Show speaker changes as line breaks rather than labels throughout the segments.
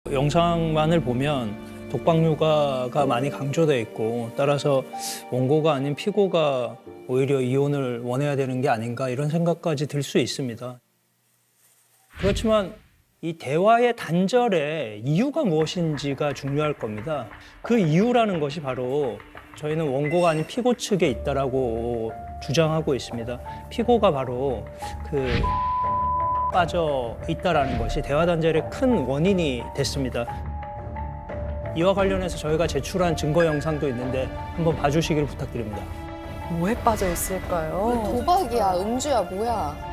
영상만을 보면 독박육아가 많이 강조돼 있고 따라서 원고가 아닌 피고가 오히려 이혼을 원해야 되는 게 아닌가 이런 생각까지 들 수 있습니다. 그렇지만 이 대화의 단절의 이유가 무엇인지가 중요할 겁니다. 그 이유라는 것이 바로 저희는 원고가 아닌 피고 측에 있다라고 주장하고 있습니다. 피고가 바로 빠져 있다라는 것이 대화 단절의 큰 원인이 됐습니다. 이와 관련해서 저희가 제출한 증거 영상도 있는데 한번 봐주시길 부탁드립니다.
뭐에 빠져 있을까요?
도박이야, 음주야, 뭐야.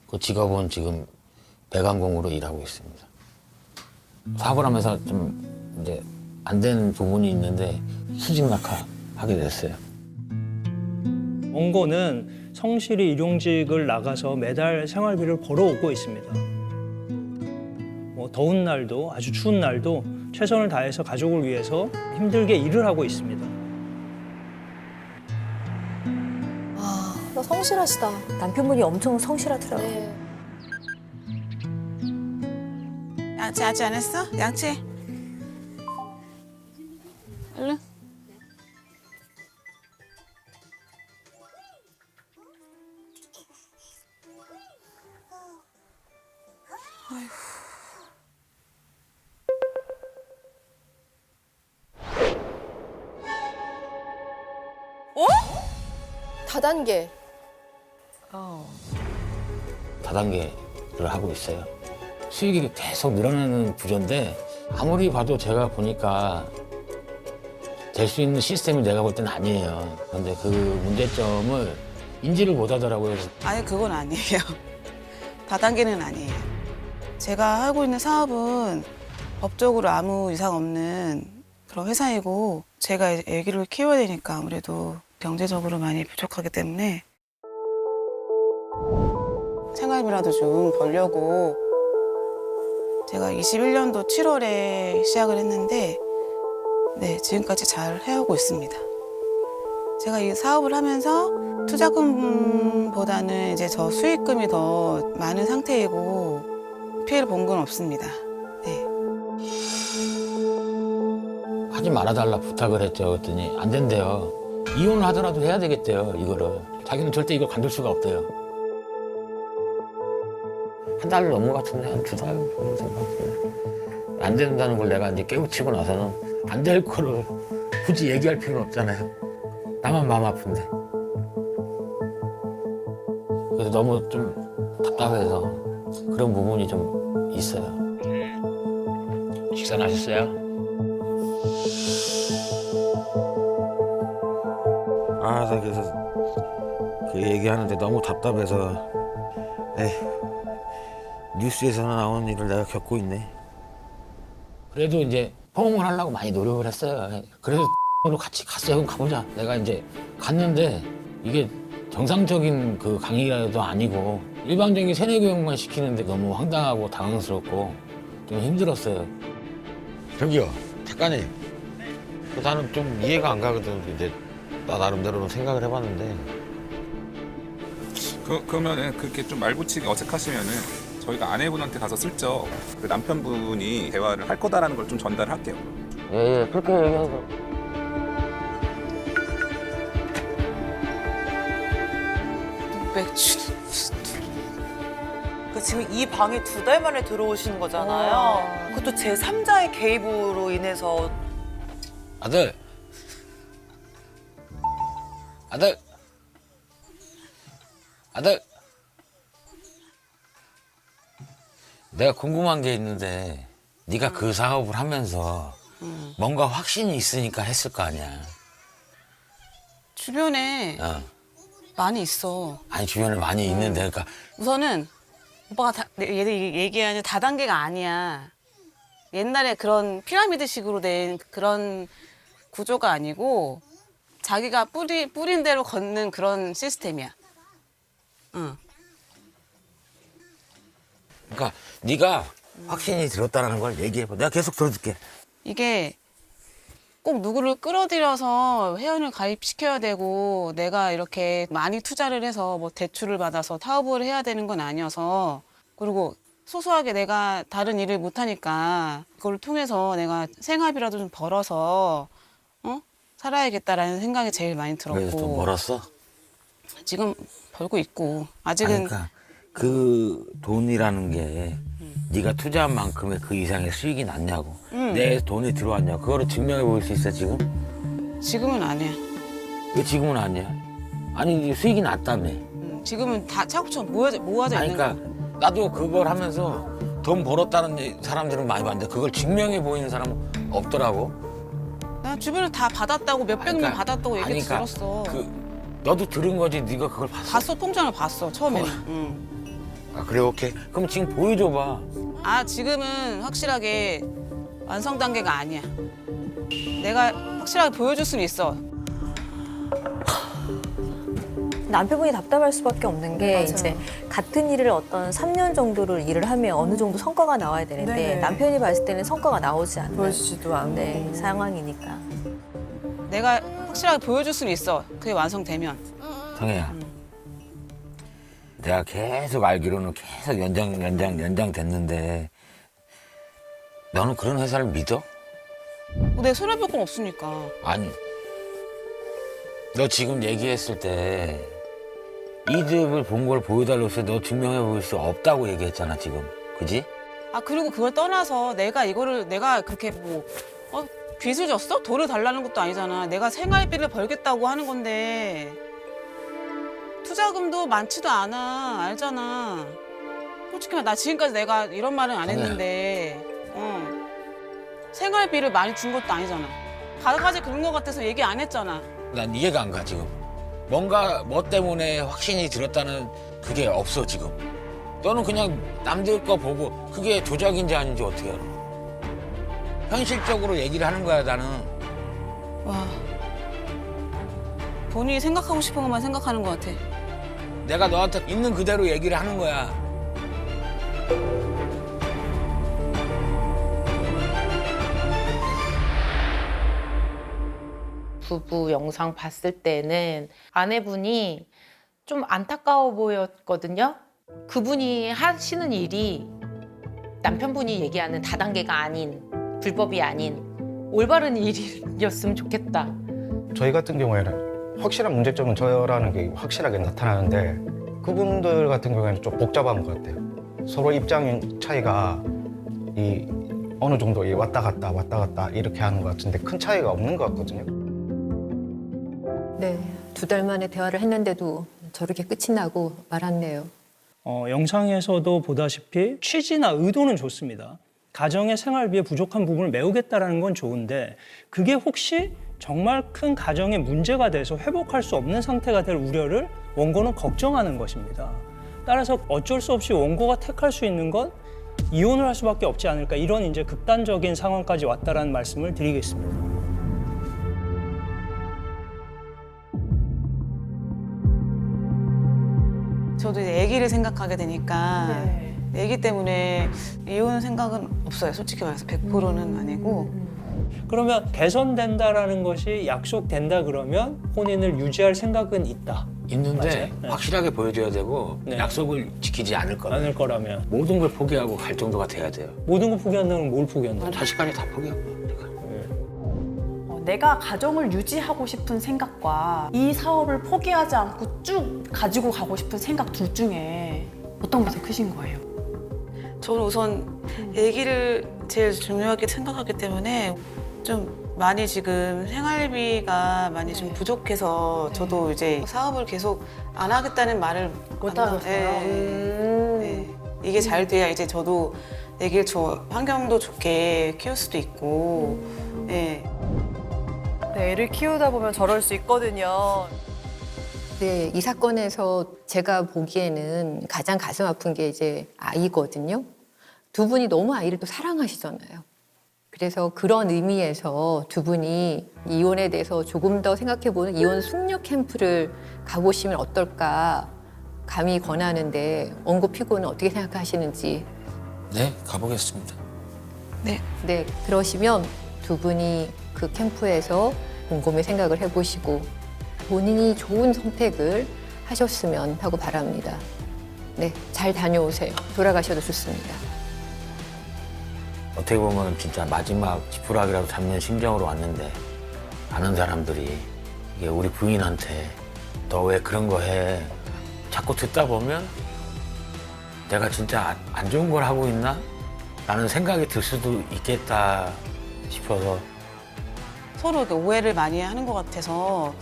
그 직업은 지금 배관공으로 일하고 있습니다. 사업을 하면서 좀 이제 안 되는 부분이 있는데 수직 낙하하게 됐어요.
원고는 성실히 일용직을 나가서 매달 생활비를 벌어오고 있습니다. 뭐 더운 날도 아주 추운 날도 최선을 다해서 가족을 위해서 힘들게 일을 하고 있습니다.
나 성실하시다.
남편분이 엄청 성실하더라고요.
네.
양치 아직 안 했어? 양치. 얼른.
다단계.
다단계를 하고 있어요. 수익이 계속 늘어나는 구조인데 아무리 봐도 제가 보니까 될 수 있는 시스템이 내가 볼 때는 아니에요. 그런데 그 문제점을 인지를 못 하더라고요.
아니 그건 아니에요. 다단계는 아니에요. 제가 하고 있는 사업은 법적으로 아무 이상 없는 그런 회사이고 제가 이제 아기를 키워야 되니까 아무래도 경제적으로 많이 부족하기 때문에 생활비라도 좀 벌려고 제가 21년도 7월에 시작을 했는데 네, 지금까지 잘 해오고 있습니다. 제가 이 사업을 하면서 투자금보다는 이제 저 수익금이 더 많은 상태이고 피해를 본 건 없습니다. 네.
하지 말아달라 부탁을 했죠. 그랬더니 안 된대요. 이혼을 하더라도 해야 되겠대요, 이거를. 자기는 절대 이걸 관둘 수가 없대요. 한 달 넘은 것 같은데, 한 2달 정도 된것 같은데. 안 된다는 걸 내가 이제 깨우치고 나서는 안 될 거를 굳이 얘기할 필요는 없잖아요. 나만 마음 아픈데. 그래서 너무 좀 답답해서 그런 부분이 좀 있어요. 식사는 하셨어요?
나 그래서 그 얘기하는데 너무 답답해서 뉴스에서 나오는 일을 내가 겪고 있네.
그래도 이제 포옹을 하려고 많이 노력을 했어요. 그래서 로 같이 갔어요. 그럼 가보자. 내가 이제 갔는데 이게 정상적인 그 강의라도 아니고 일반적인 세뇌 교육만 시키는데 너무 황당하고 당황스럽고 좀 힘들었어요.
저기요, 작가님. 나는 좀 이해가 안 가거든. 근데 나 나름대로는 생각을 해봤는데.
그러면은 그렇게 좀 말붙이기 어색하시면은 저희가 아내분한테 가서 슬쩍 그 남편분이 대화를 할 거다라는 걸 좀 전달할게요.
예, 그렇게 얘기하고.
맥주.
그 지금 이 방에 2달 만에 들어오신 거잖아요. 그것도 제3자의 개입으로 인해서.
아들! 아들! 아들! 내가 궁금한 게 있는데 네가 그 사업을 하면서 뭔가 확신이 있으니까 했을 거 아니야.
주변에 많이 있어.
아니 주변에 많이 있는데 그러니까
우선은 오빠가 얘기하는 다단계가 아니야. 옛날에 그런 피라미드식으로 된 그런 구조가 아니고 자기가 뿌린 대로 걷는 그런 시스템이야. 응.
그러니까 네가 확신이 들었다는 걸 얘기해봐. 내가 계속 들어줄게.
이게 꼭 누구를 끌어들여서 회원을 가입시켜야 되고 내가 이렇게 많이 투자를 해서 뭐 대출을 받아서 사업을 해야 되는 건 아니어서 그리고 소소하게 내가 다른 일을 못하니까 그걸 통해서 내가 생활비라도 좀 벌어서 살아야겠다라는 생각이 제일 많이 들었고
그래서 돈 벌었어?
지금 벌고 있고
아니,
아직은
그러니까 그 돈이라는 게 네가 투자한 만큼의 그 이상의 수익이 났냐고. 내 돈이 들어왔냐고. 그거를 증명해 보일 수 있어 지금?
지금은 아니야.
왜 지금은 아니야? 아니 수익이 났다며.
지금은 다 차곡차곡 모아져
아니
있는
그러니까
거야.
나도 그걸 하면서 돈 벌었다는 사람들은 많이 봤는데 그걸 증명해 보이는 사람은 없더라고.
나 주변에 다 받았다고 몇백 명 받았다고 얘기
아니, 그러니까
들었어.
너도 들은 거지. 네가 그걸 봤어?
봤어, 통장을 봤어 처음에는. 응.
아 그래 오케이. 그럼 지금 보여줘봐.
아 지금은 확실하게 완성 단계가 아니야. 내가 확실하게 보여줄 수는 있어.
남편분이 답답할 수밖에 없는 게
맞아요.
이제 같은 일을 어떤 3년 정도를 일을 하면 어느 정도 성과가 나와야 되는데
네네.
남편이 봤을 때는 성과가 나오지 않는
보여주지도 않고.
네, 상황이니까.
내가 확실하게 보여줄 수는 있어. 그게 완성되면.
성혜야. 내가 계속 알기로는 계속 연장 됐는데 너는 그런 회사를 믿어?
내 손해볼 건 없으니까.
아니. 너 지금 얘기했을 때 이득을 본 걸 보여달라고 해서 너 증명해 보일 수 없다고 얘기했잖아 지금. 그지?
아 그리고 그걸 떠나서 내가 이거를 내가 그렇게 뭐 빚을 졌어? 돈을 달라는 것도 아니잖아. 내가 생활비를 벌겠다고 하는 건데 투자금도 많지도 않아. 알잖아. 솔직히 말해, 나 지금까지 내가 이런 말은 안 했는데 생활비를 많이 준 것도 아니잖아. 바가지 그런 거 같아서 얘기 안 했잖아.
난 이해가 안 가 지금. 뭔가 뭐 때문에 확신이 들었다는 그게 없어 지금. 너는 그냥 남들 거 보고 그게 조작인지 아닌지 어떻게 알아? 현실적으로 얘기를 하는 거야 나는.
와. 본인이 생각하고 싶은 것만 생각하는 것 같아.
내가 너한테 있는 그대로 얘기를 하는 거야.
부부 영상 봤을 때는 아내분이 좀 안타까워 보였거든요. 그분이 하시는 일이 남편분이 얘기하는 다단계가 아닌, 불법이 아닌 올바른 일이었으면 좋겠다.
저희 같은 경우에는 확실한 문제점은 저라는 게 확실하게 나타나는데 그분들 같은 경우에는 좀 복잡한 것 같아요. 서로 입장 차이가 어느 정도 왔다 갔다 이렇게 하는 것 같은데 큰 차이가 없는 것 같거든요.
네, 2달 만에 대화를 했는데도 저렇게 끝이 나고 말았네요.
영상에서도 보다시피 취지나 의도는 좋습니다. 가정의 생활비에 부족한 부분을 메우겠다라는 건 좋은데 그게 혹시 정말 큰 가정의 문제가 돼서 회복할 수 없는 상태가 될 우려를 원고는 걱정하는 것입니다. 따라서 어쩔 수 없이 원고가 택할 수 있는 건 이혼을 할 수밖에 없지 않을까, 이런 이제 극단적인 상황까지 왔다라는 말씀을 드리겠습니다.
저도 이제 아기를 생각하게 되니까 아기 때문에 이혼 생각은 없어요. 솔직히 말해서 100%는 아니고.
그러면 개선된다라는 것이 약속된다 그러면 혼인을 유지할 생각은 있다.
있는데
맞아요? 네.
확실하게 보여줘야 되고
네.
약속을 지키지 않을 거면
않을 거라면
모든 걸 포기하고 갈 정도가 돼야 돼요.
모든 걸 포기한다는 건 뭘 포기한다?
자식까지 다 포기하고.
내가 가정을 유지하고 싶은 생각과 이 사업을 포기하지 않고 쭉 가지고 가고 싶은 생각 둘 중에 어떤 게 더 크신 거예요?
저는 우선 아기를 제일 중요하게 생각하기 때문에 좀 많이 지금 생활비가 많이 좀 부족해서 저도 이제 사업을 계속 안 하겠다는 말을
못 하겠어요?
네. 이게 잘 돼야 이제 저도 아기를 환경도 좋게 키울 수도 있고. 네.
네, 애를 키우다 보면 저럴 수 있거든요.
네, 이 사건에서 제가 보기에는 가장 가슴 아픈 게 이제 아이거든요. 두 분이 너무 아이를 또 사랑하시잖아요. 그래서 그런 의미에서 두 분이 이혼에 대해서 조금 더 생각해보는 이혼 숙녀 캠프를 가보시면 어떨까 감히 권하는데 원고 피고는 어떻게 생각하시는지
네, 가보겠습니다.
네, 그러시면 두 분이 그 캠프에서 곰곰이 생각을 해보시고 본인이 좋은 선택을 하셨으면 하고 바랍니다. 네, 잘 다녀오세요. 돌아가셔도 좋습니다.
어떻게 보면 진짜 마지막 지푸라기라도 잡는 심정으로 왔는데 아는 사람들이 이게 우리 부인한테 너 왜 그런 거 해? 자꾸 듣다 보면 내가 진짜 안 좋은 걸 하고 있나? 라는 생각이 들 수도 있겠다 싶어서
서로 이렇게 오해를 많이 하는 것 같아서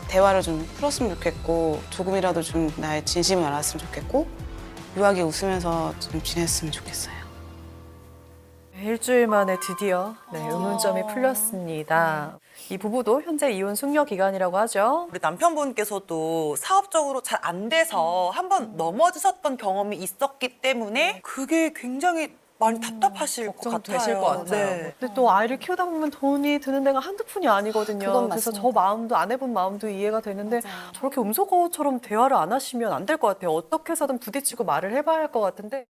대화를 좀 풀었으면 좋겠고 조금이라도 좀 나의 진심을 알았으면 좋겠고 유하게 웃으면서 좀 지냈으면 좋겠어요.
일주일 만에 드디어 의문점이 풀렸습니다. 이 부부도 현재 이혼 숙려 기간이라고 하죠. 우리 남편분께서도 사업적으로 잘 안 돼서 한번 넘어지셨던 경험이 있었기 때문에 그게 굉장히 많이 답답하실 것 같아요.
되실 것 같아요.
근데 또 아이를 키우다 보면 돈이 드는 데가 한두 푼이 아니거든요.
그건
그래서
맞습니다.
저 마음도 아내분 마음도 이해가 되는데 저렇게 음소거처럼 대화를 안 하시면 안 될 것 같아요. 어떻게 해서든 부딪히고 말을 해봐야 할 것 같은데